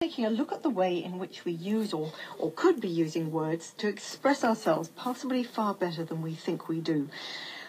Taking a look at the way in which we use or could be using words to express ourselves possibly far better than we think we do.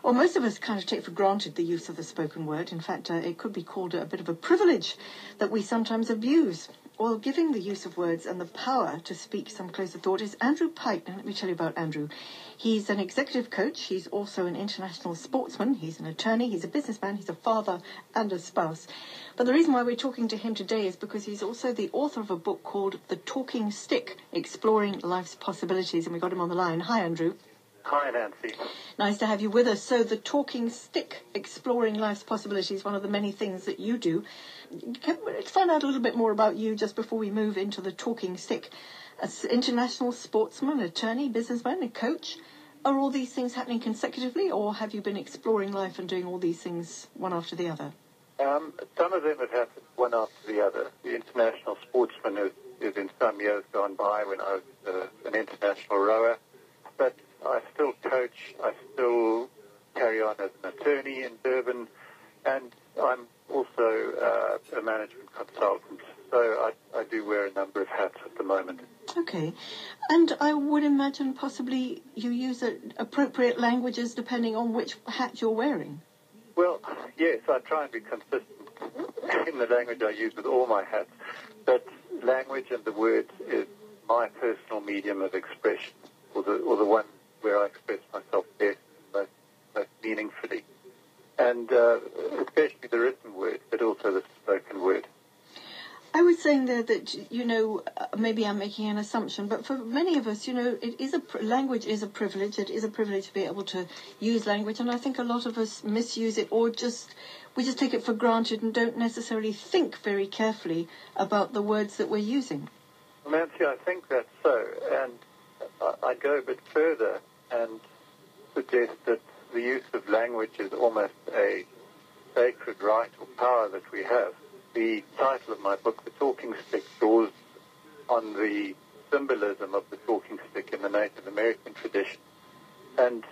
Well, most of us kind of take for granted the use of the spoken word. In fact, it could be called a bit of a privilege that we sometimes abuse. Well, giving the use of words and the power to speak some closer thought is Andrew Pike. And let me tell you about Andrew. He's an executive coach. He's also an international sportsman. He's an attorney. He's a businessman. He's a father and a spouse. But the reason why we're talking to him today is because he's also the author of a book called The Talking Stick, Exploring Life's Possibilities. And we got him on the line. Hi, Andrew. Hi, Nancy. Nice to have you with us. So The Talking Stick, Exploring Life's Possibilities, one of the many things that you do. Let's find out a little bit more about you just before we move into The Talking Stick. As international sportsman, attorney, businessman, a coach, are all these things happening consecutively, or have you been exploring life and doing all these things one after the other? Some of them have happened one after the other. The international sportsman is in some years gone by when I was an international rower, but I still coach, I still carry on as an attorney in Durban, and I'm also a management consultant. So I do wear a number of hats at the moment. Okay. And I would imagine possibly you use appropriate languages depending on which hat you're wearing. Well, yes, I try and be consistent in the language I use with all my hats, but language and the words is my personal medium of expression, or the one where I express myself best, most meaningfully. And especially the written word, but also the spoken word. I was saying there that, maybe I'm making an assumption, but for many of us, language is a privilege. It is a privilege to be able to use language, and I think a lot of us misuse it, or we just take it for granted and don't necessarily think very carefully about the words that we're using. Nancy, I think that's so, and I go a bit further and suggest that the use of language is almost a sacred right or power that we have. The title of my book, The Talking Stick, draws on the symbolism of the talking stick in the Native American tradition. And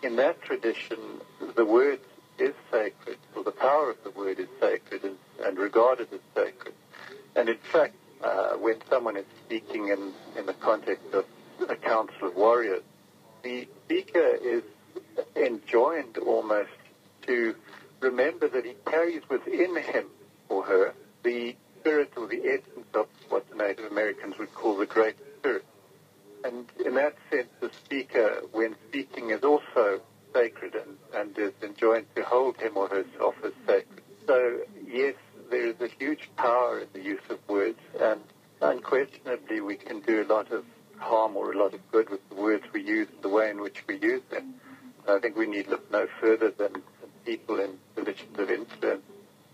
in that tradition, the word is sacred, or the power of the word is sacred and regarded as sacred. And in fact, when someone is speaking in the context of a council of warriors, the speaker is enjoined almost to remember that he carries within him or her the spirit or the essence of what the Native Americans would call the Great Spirit. And in that sense, the speaker, when speaking, is also sacred and is enjoined to hold him or herself as sacred. So, yes, there is a huge power in the use of words, and unquestionably we can do a lot of harm or a lot of good with the words we use and the way in which we use them. I think we need look no further than people in positions of influence,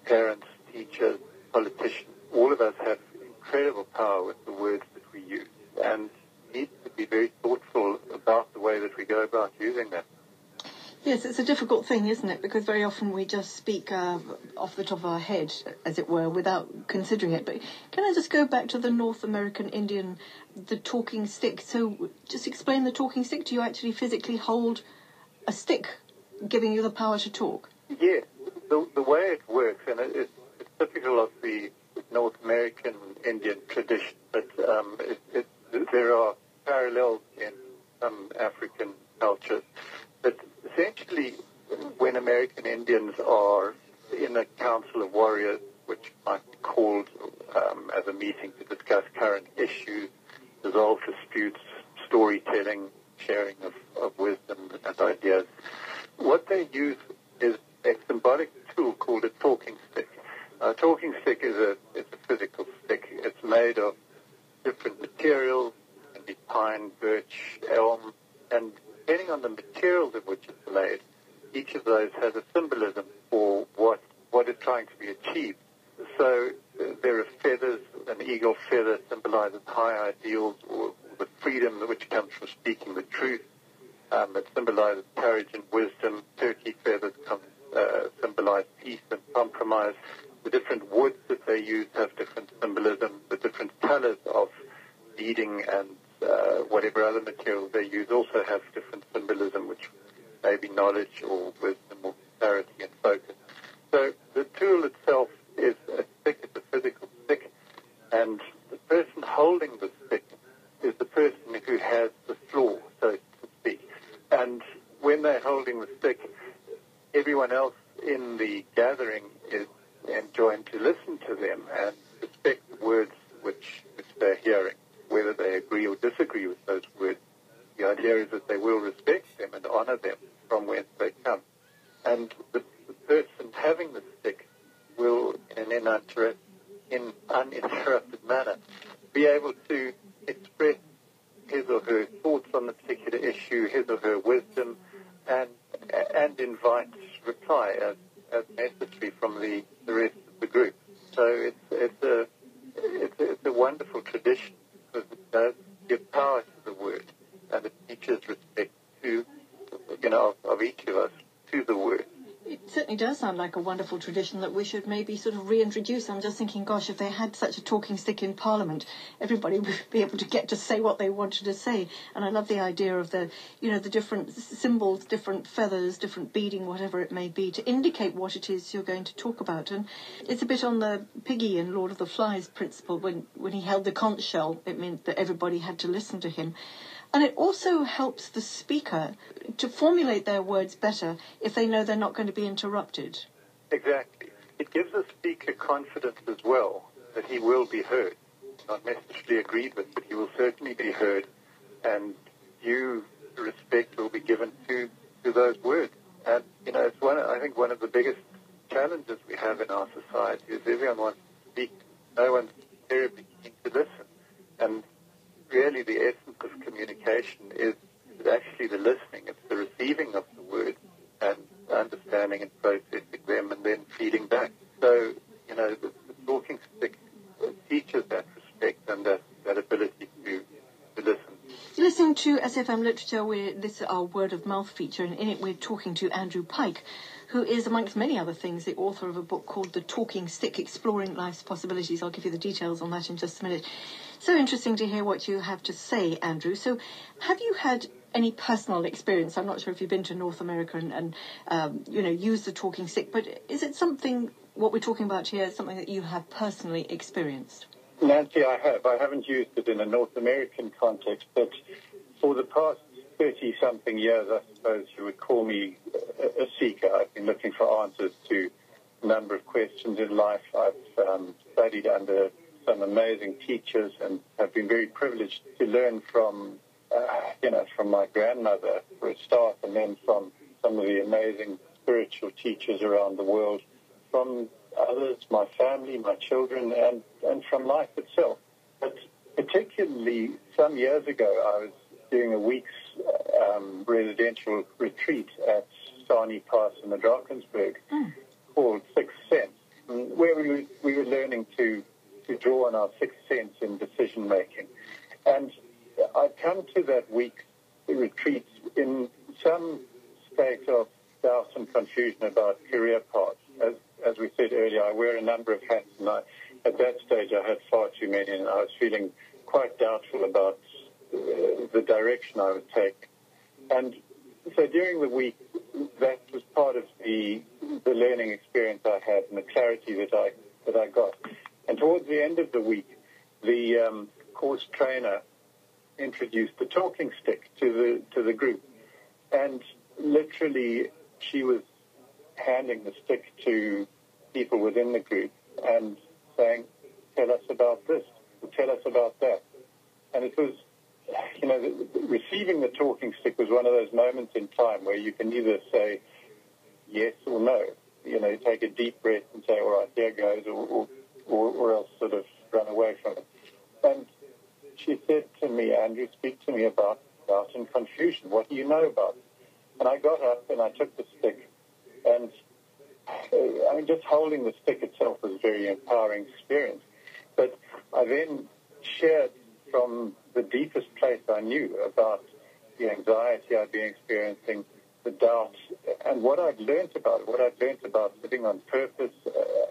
parents, teachers, politicians. All of us have incredible power with the words that we use, and need to be very thoughtful about the way that we go about using them. Yes, it's a difficult thing, isn't it? Because very often we just speak off the top of our head, as it were, without considering it. But can I just go back to the North American Indian, the talking stick? So just explain the talking stick. Do you actually physically hold a stick giving you the power to talk? Yes. The way it works, and it's typical of the North American Indian tradition, but there are parallels in some African cultures. But essentially, when American Indians are in a council of warriors, which might be called as a meeting to discuss current issues, resolve disputes, storytelling, sharing of wisdom and ideas, what they use is a symbolic tool called a talking stick. A talking stick is a physical stick. It's made of different materials, it can be pine, birch, elm, and depending on the materials of which it's made, each of those has a symbolism for what is trying to be achieved. So there are feathers. An eagle feather symbolizes high ideals or the freedom which comes from speaking the truth. It symbolizes courage and wisdom. Turkey feathers symbolize peace and compromise. The different woods that they use have different symbolism. The different colors of beading and whatever other materials they use also have different symbolism, which may be knowledge or wisdom or clarity and focus. So the tool itself is a stick, it's a physical stick, and person holding the stick is the person who has the floor, so to speak. And when they're holding the stick, everyone else in the gathering is enjoined to listen to them and respect the words which they're hearing, whether they agree or disagree with those words. The idea is that they will respect them and honor them from whence they come. And the person having the stick will, in an uninterrupted manner, be able to express his or her thoughts on the particular issue, his or her wisdom, and invite reply as necessary from the rest of the group. So it's a wonderful tradition because it does give power to the word, and it teaches respect to, of each of us to the word. It certainly does sound like a wonderful tradition that we should maybe sort of reintroduce. I'm just thinking, gosh, if they had such a talking stick in Parliament, everybody would be able to get to say what they wanted to say. And I love the idea of the different symbols, different feathers, different beading, whatever it may be, to indicate what it is you're going to talk about. And it's a bit on the Piggy in Lord of the Flies principle. When he held the conch shell, it meant that everybody had to listen to him. And it also helps the speaker to formulate their words better if they know they're not going to be interrupted. Exactly. It gives the speaker confidence as well that he will be heard. Not necessarily agreed with, but he will certainly be heard, and due respect will be given to those words. And, it's I think one of the biggest challenges we have in our society is everyone wants to speak. No one's terribly keen to listen. And really the essence of communication is actually the listening. It's the receiving of the words and understanding and processing them and then feeding back. So, the talking stick teaches that respect and that ability to listen. You're listening to SAFM Literature. This is our Word of Mouth feature, and in it we're talking to Andrew Pike, who is, amongst many other things, the author of a book called The Talking Stick, Exploring Life's Possibilities. I'll give you the details on that in just a minute. So interesting to hear what you have to say, Andrew. So have you had any personal experience? I'm not sure if you've been to North America and used the talking stick, but is it something, what we're talking about here, something that you have personally experienced? Nancy, I have. I haven't used it in a North American context, but for the past 30-something years, I suppose you would call me a seeker. I've been looking for answers to a number of questions in life. I've studied under some amazing teachers and have been very privileged to learn from my grandmother for a start, and then from some of the amazing spiritual teachers around the world, from others, my family, my children, and from life itself. But particularly some years ago, I was doing a week's residential retreat at Stani Pass in the Drakensberg called Sixth Sense, where we were learning to draw on our sixth sense in decision making. And I'd come to that week's retreat in some state of doubt and confusion about career paths. As we said earlier, I wear a number of hats, and at that stage I had far too many, and I was feeling quite doubtful about the direction I would take. And so during the week, that was part of the learning experience I had and the clarity that I got. And towards the end of the week, the course trainer introduced the talking stick to the group, and literally she was handing the stick to people within the group and saying, "Tell us about this, or tell us about that." And it was, receiving the talking stick was one of those moments in time where you can either say yes or no. You take a deep breath and say, "All right, here goes," or else sort of run away from it. And she said to me, "Andrew, speak to me about doubt and confusion. What do you know about it?" And I got up and I took the stick, and just holding the stick itself was a very empowering experience. But I then shared from the deepest place I knew about the anxiety I'd been experiencing, the doubt, and what I'd learned about it, what I'd learned about living on purpose,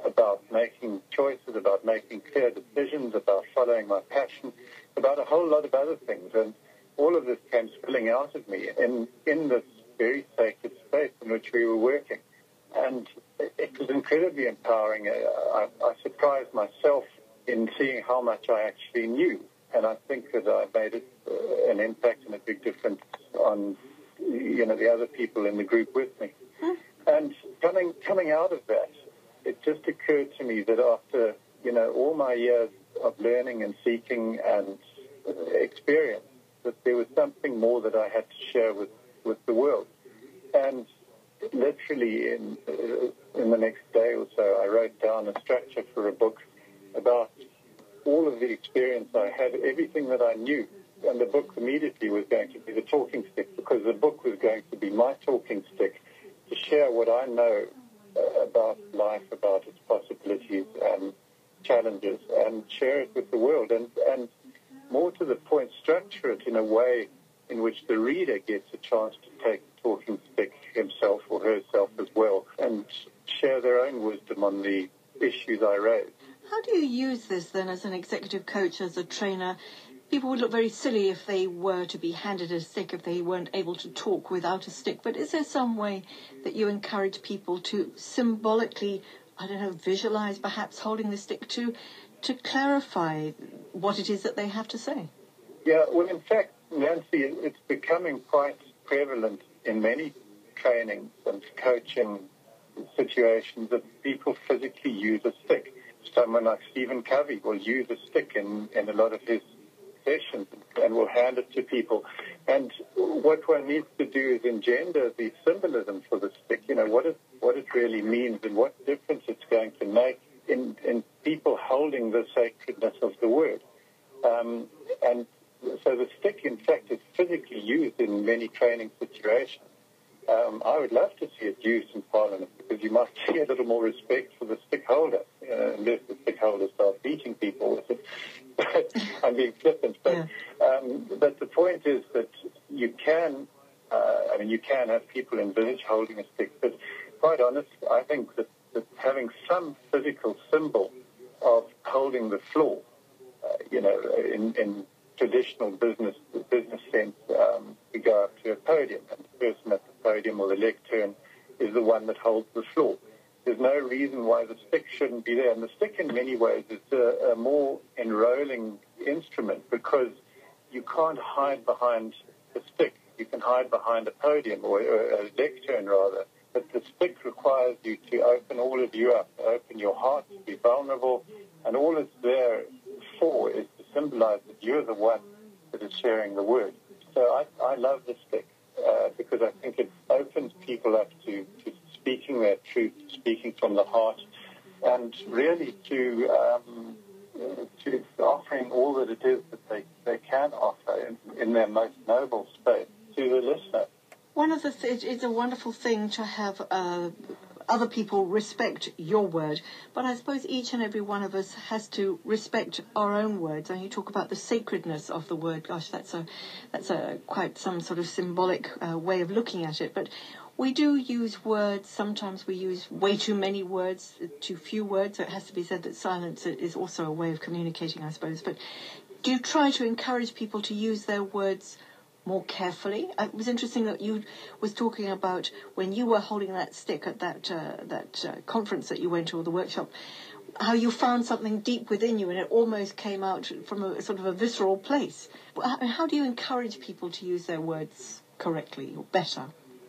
about making choices, about making clear decisions, about following my passion, about a whole lot of other things. And all of this came spilling out of me in this very sacred space in which we were working. And it was incredibly empowering. I surprised myself in seeing how much I actually knew. And I think that I made an impact and a big difference on, the other people in the group with me. And coming out of that, it just occurred to me that after, all my years of learning and seeking and experience, that there was something more that I had to share with the world. And literally in the next day or so, I wrote down a structure for a book about all of the experience I had, everything that I knew. And the book immediately was going to be the talking stick, because the book was going to be my talking stick to share what I know about life, about its possibilities and challenges, and share it with the world. And more to the point, structure it in a way in which the reader gets a chance to take the talking stick himself or herself as well and share their own wisdom on the issues I raised. How do you use this then as an executive coach, as a trainer? People would look very silly if they were to be handed a stick, if they weren't able to talk without a stick. But is there some way that you encourage people to symbolically, visualize perhaps holding the stick to clarify what it is that they have to say? Yeah, well, in fact, Nancy, it's becoming quite prevalent in many trainings and coaching situations that people physically use a stick. Someone like Stephen Covey will use a stick in a lot of his sessions and will hand it to people. And what one needs to do is engender the symbolism for the stick, what it really means and what difference it's going to make in people holding the sacredness of the word. And so the stick, in fact, is physically used in many training situations. I would love to see it used in Parliament, because you might see a little more respect for the stick holder, unless the stick holder starts beating people with it. I'm being flippant, but the point is that you can have people in village holding a stick, but quite honest, I think that having some physical symbol of holding the floor, in traditional business sense, we go up to a podium, and the person at the podium or the lectern is the one that holds the floor. There's no reason why the stick shouldn't be there. And the stick, in many ways, is a more enrolling instrument, because you can't hide behind the stick. You can hide behind a podium, or a lectern, rather. But the stick requires you to open all of you up, open your heart, to be vulnerable, and all it's there for is to symbolize that you're the one that is sharing the word. So I love the stick because I think it opens people up to speaking their truth, speaking from the heart, and really to offering all that it is that they can offer in their most noble space to the listener. One of the it's a wonderful thing to have other people respect your word, but I suppose each and every one of us has to respect our own words. And you talk about the sacredness of the word. Gosh, that's a quite some sort of symbolic way of looking at it. But we do use words. Sometimes we use way too many words, too few words. So it has to be said that silence is also a way of communicating, I suppose. But do you try to encourage people to use their words more carefully? It was interesting that you was talking about when you were holding that stick at that conference that you went to, or the workshop, how you found something deep within you and it almost came out from a sort of a visceral place. How do you encourage people to use their words correctly or better?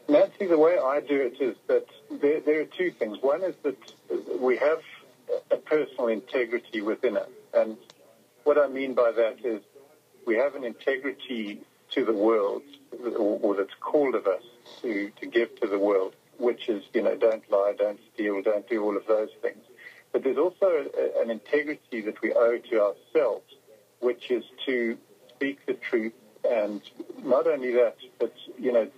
Nancy, the way I do it is that there are two things. One is that we have a personal integrity within us. And what I mean by that is we have an integrity to the world, or that's called of us to give to the world, which is, don't lie, don't steal, don't do all of those things. But there's also an integrity that we owe to ourselves, which is to speak the truth, and not only that, but,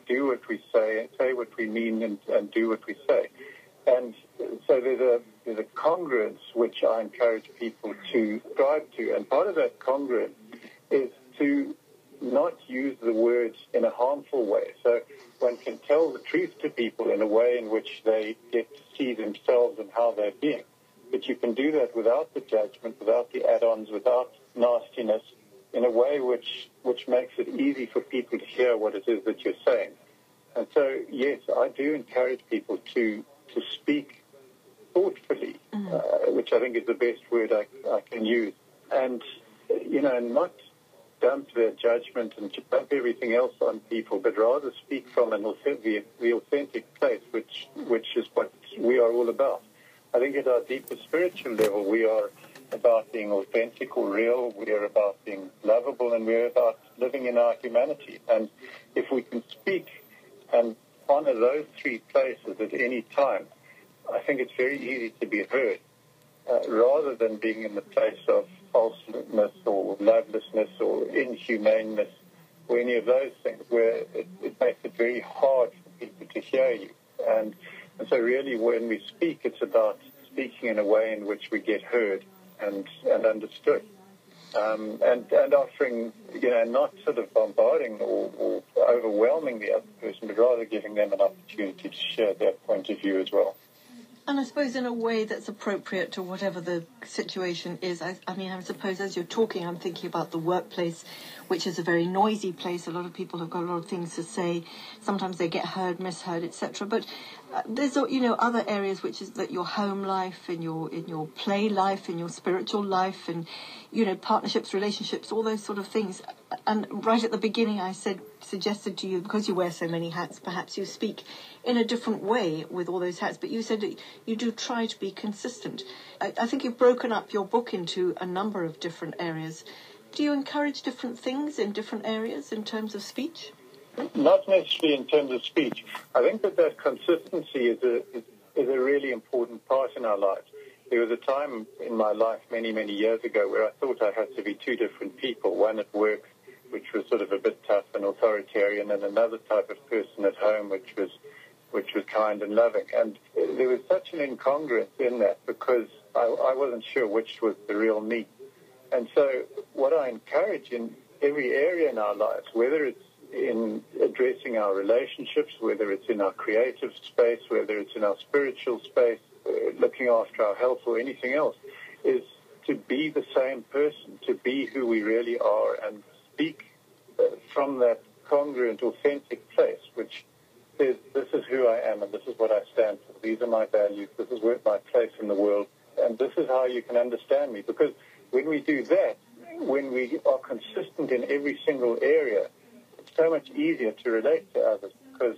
do what we say what we mean, and do what we say. And so there's a congruence which I encourage people to strive to, and part of that congruence is to not use the words in a harmful way. So one can tell the truth to people in a way in which they get to see themselves and how they're being. But you can do that without the judgment, without the add-ons, without nastiness, in a way which makes it easy for people to hear what it is that you're saying. And so, yes, I do encourage people to speak thoughtfully, which I think is the best word I can use, and not dump their judgment and dump everything else on people, but rather speak from the authentic place, which is what we are all about. I think at our deepest spiritual level, we are about being authentic or real, we are about being lovable, and we're about living in our humanity. And if we can speak and honor those three places at any time, I think it's very easy to be heard, rather than being in the place of falseness or lovelessness or inhumaneness or any of those things, where it makes it very hard for people to hear you. And so really when we speak, it's about speaking in a way in which we get heard and understood. And offering, not sort of bombarding or overwhelming the other person, but rather giving them an opportunity to share their point of view as well. And I suppose in a way that's appropriate to whatever the situation is. I suppose as you're talking, I'm thinking about the workplace, which is a very noisy place. A lot of people have got a lot of things to say. Sometimes they get heard, misheard, etc. But there's other areas, which is that your home life, in your play life, in your spiritual life, and partnerships, relationships, all those sort of things. And right at the beginning, I suggested to you, because you wear so many hats, perhaps you speak in a different way with all those hats. But you said that you do try to be consistent. I think you've broken up your book into a number of different areas. Do you encourage different things in different areas in terms of speech? Not necessarily in terms of speech. I think that consistency is a really important part in our lives. There was a time in my life many, many years ago where I thought I had to be two different people, one at work, which was sort of a bit tough and authoritarian, and another type of person at home, which was kind and loving. And there was such an incongruence in that, because I wasn't sure which was the real me. And so what I encourage in every area in our lives, whether it's in addressing our relationships, whether it's in our creative space, whether it's in our spiritual space, looking after our health or anything else, is to be the same person, to be who we really are, and speak from that congruent, authentic place, which says, this is who I am and this is what I stand for. These are my values. This is my place in the world. And this is how you can understand me. Because when we do that, when we are consistent in every single area, it's so much easier to relate to others, because,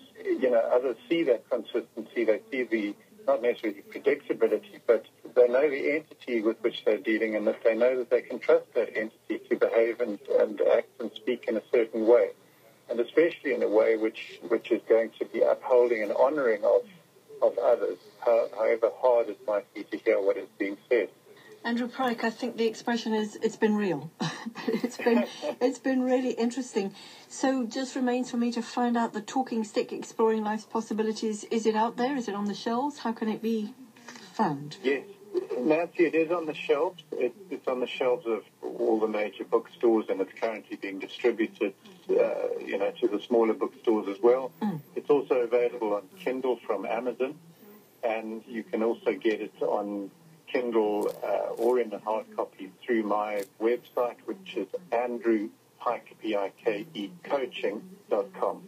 others see that consistency. They see the, not necessarily predictability, but they know the entity with which they're dealing, and that they know that they can trust that entity to behave and act and speak in a certain way, and especially in a way which is going to be upholding and honoring of others, however hard it might be to hear what is being said. Andrew Pike, I think the expression is, it's been real. It's been really interesting. So just remains for me to find out the Talking Stick, Exploring Life's Possibilities. Is it out there? Is it on the shelves? How can it be found? Yes, Nancy, it is on the shelves. It's on the shelves of all the major bookstores, and it's currently being distributed, to the smaller bookstores as well. It's also available on Kindle from Amazon, and you can also get it on Kindle or in a hard copy through my website, which is Andrew Pike, P-I-K-E, coaching.com.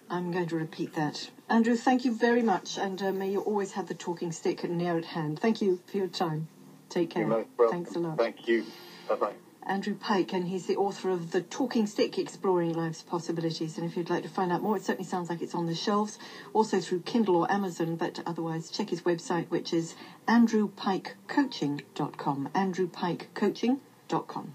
I'm going to repeat that. Andrew, thank you very much, and may you always have the talking stick near at hand. Thank you for your time. Take care. You're most welcome. Thanks a lot. Thank you. Bye-bye. Andrew Pike, and he's the author of The Talking Stick, Exploring Life's Possibilities. And if you'd like to find out more, it certainly sounds like it's on the shelves, also through Kindle or Amazon, but otherwise check his website, which is andrewpikecoaching.com, andrewpikecoaching.com.